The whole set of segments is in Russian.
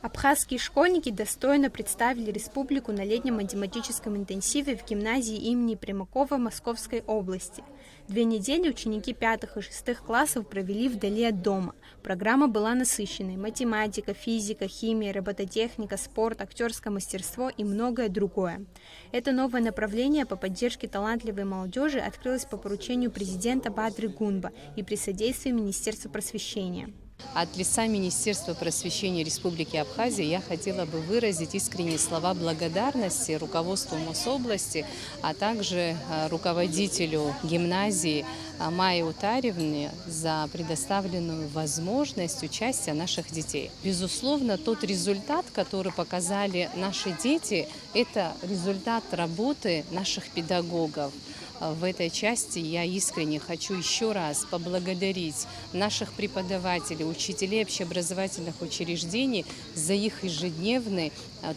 Абхазские школьники достойно представили республику на летнем математическом интенсиве в гимназии имени Примакова Московской области. 2 недели ученики 5 и 6 классов провели вдали от дома. Программа была насыщенной: математика, физика, химия, робототехника, спорт, актерское мастерство и многое другое. Это новое направление по поддержке талантливой молодежи открылось по поручению президента Бадры Гунба и при содействии Министерства просвещения. От лица Министерства просвещения Республики Абхазия я хотела бы выразить искренние слова благодарности руководству Мособласти, а также руководителю гимназии Майе Утаревне за предоставленную возможность участия наших детей. Безусловно, тот результат, который показали наши дети, это результат работы наших педагогов. В этой части я искренне хочу еще раз поблагодарить наших преподавателей, учителей общеобразовательных учреждений за их ежедневный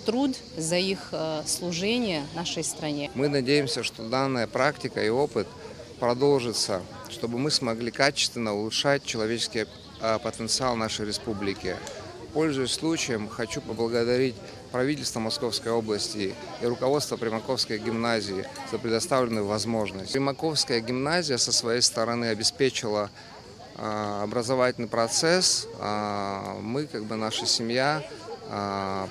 труд, за их служение нашей стране. Мы надеемся, что данная практика и опыт продолжится, чтобы мы смогли качественно улучшать человеческий потенциал нашей республики. Пользуясь случаем, хочу поблагодарить правительство Московской области и руководство Примаковской гимназии за предоставленную возможность. Примаковская гимназия со своей стороны обеспечила образовательный процесс. Мы, наша семья,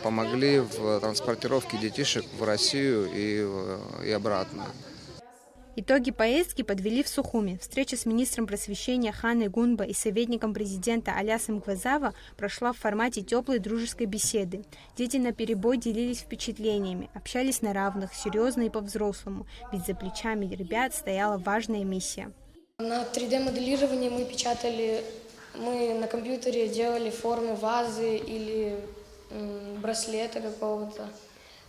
помогли в транспортировке детишек в Россию и обратно. Итоги поездки подвели в Сухуми. Встреча с министром просвещения Ханой Гунба и советником президента Алясом Гвазава прошла в формате теплой дружеской беседы. Дети наперебой делились впечатлениями, общались на равных, серьезно и по-взрослому, ведь за плечами ребят стояла важная миссия. На 3D-моделировании мы на компьютере делали формы вазы или браслета какого-то.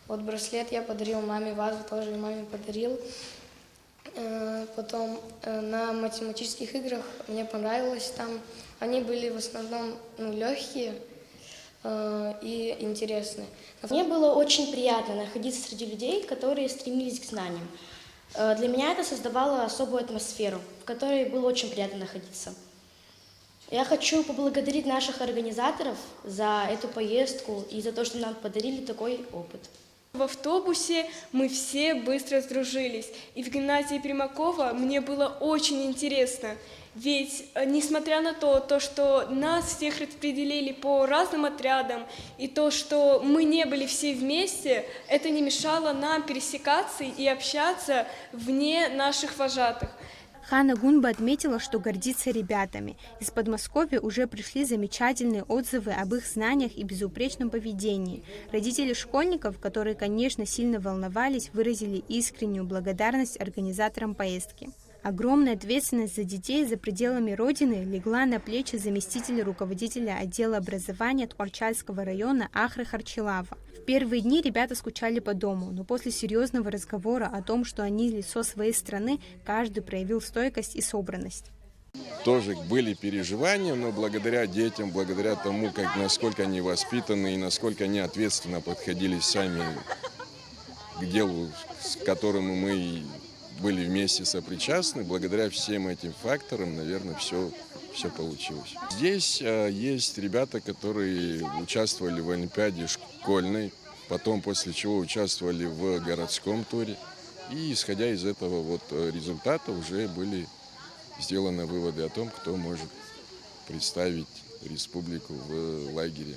Вот браслет я подарил маме, вазу тоже маме подарил. Потом на математических играх мне понравилось там. Они были в основном легкие и интересные. Мне было очень приятно находиться среди людей, которые стремились к знаниям. Для меня это создавало особую атмосферу, в которой было очень приятно находиться. Я хочу поблагодарить наших организаторов за эту поездку и за то, что нам подарили такой опыт. В автобусе мы все быстро сдружились, и в гимназии Примакова мне было очень интересно, ведь несмотря на то, что нас всех распределили по разным отрядам, и то, что мы не были все вместе, это не мешало нам пересекаться и общаться вне наших вожатых. Хана Гунба отметила, что гордится ребятами. Из Подмосковья уже пришли замечательные отзывы об их знаниях и безупречном поведении. Родители школьников, которые, конечно, сильно волновались, выразили искреннюю благодарность организаторам поездки. Огромная ответственность за детей за пределами Родины легла на плечи заместителя руководителя отдела образования Тхуарчальского района Ахры Харчилава. В первые дни ребята скучали по дому, но после серьезного разговора о том, что они лицо своей страны, каждый проявил стойкость и собранность. Тоже были переживания, но благодаря детям, благодаря тому, насколько они воспитаны и насколько они ответственно подходили сами к делу, с которым мы были вместе сопричастны, благодаря всем этим факторам, наверное, все получилось. Здесь есть ребята, которые участвовали в Олимпиаде школьной, потом после чего участвовали в городском туре. И исходя из этого результата уже были сделаны выводы о том, кто может представить республику в лагере.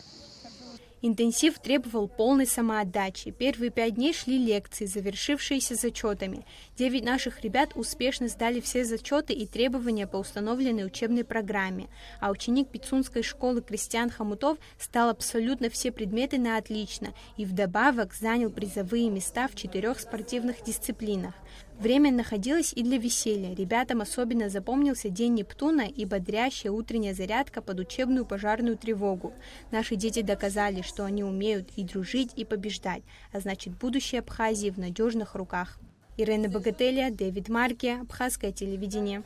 Интенсив требовал полной самоотдачи. Первые 5 дней шли лекции, завершившиеся зачетами. 9 наших ребят успешно сдали все зачеты и требования по установленной учебной программе. А ученик Пицунской школы Кристиан Хамутов сдал абсолютно все предметы на отлично и вдобавок занял призовые места в 4 спортивных дисциплинах. Время находилось и для веселья. Ребятам особенно запомнился День Нептуна и бодрящая утренняя зарядка под учебную пожарную тревогу. Наши дети доказали, что они умеют и дружить, и побеждать, а значит, будущее Абхазии в надежных руках. Ирина Богателя, Дэвид Марки, Абхазское телевидение.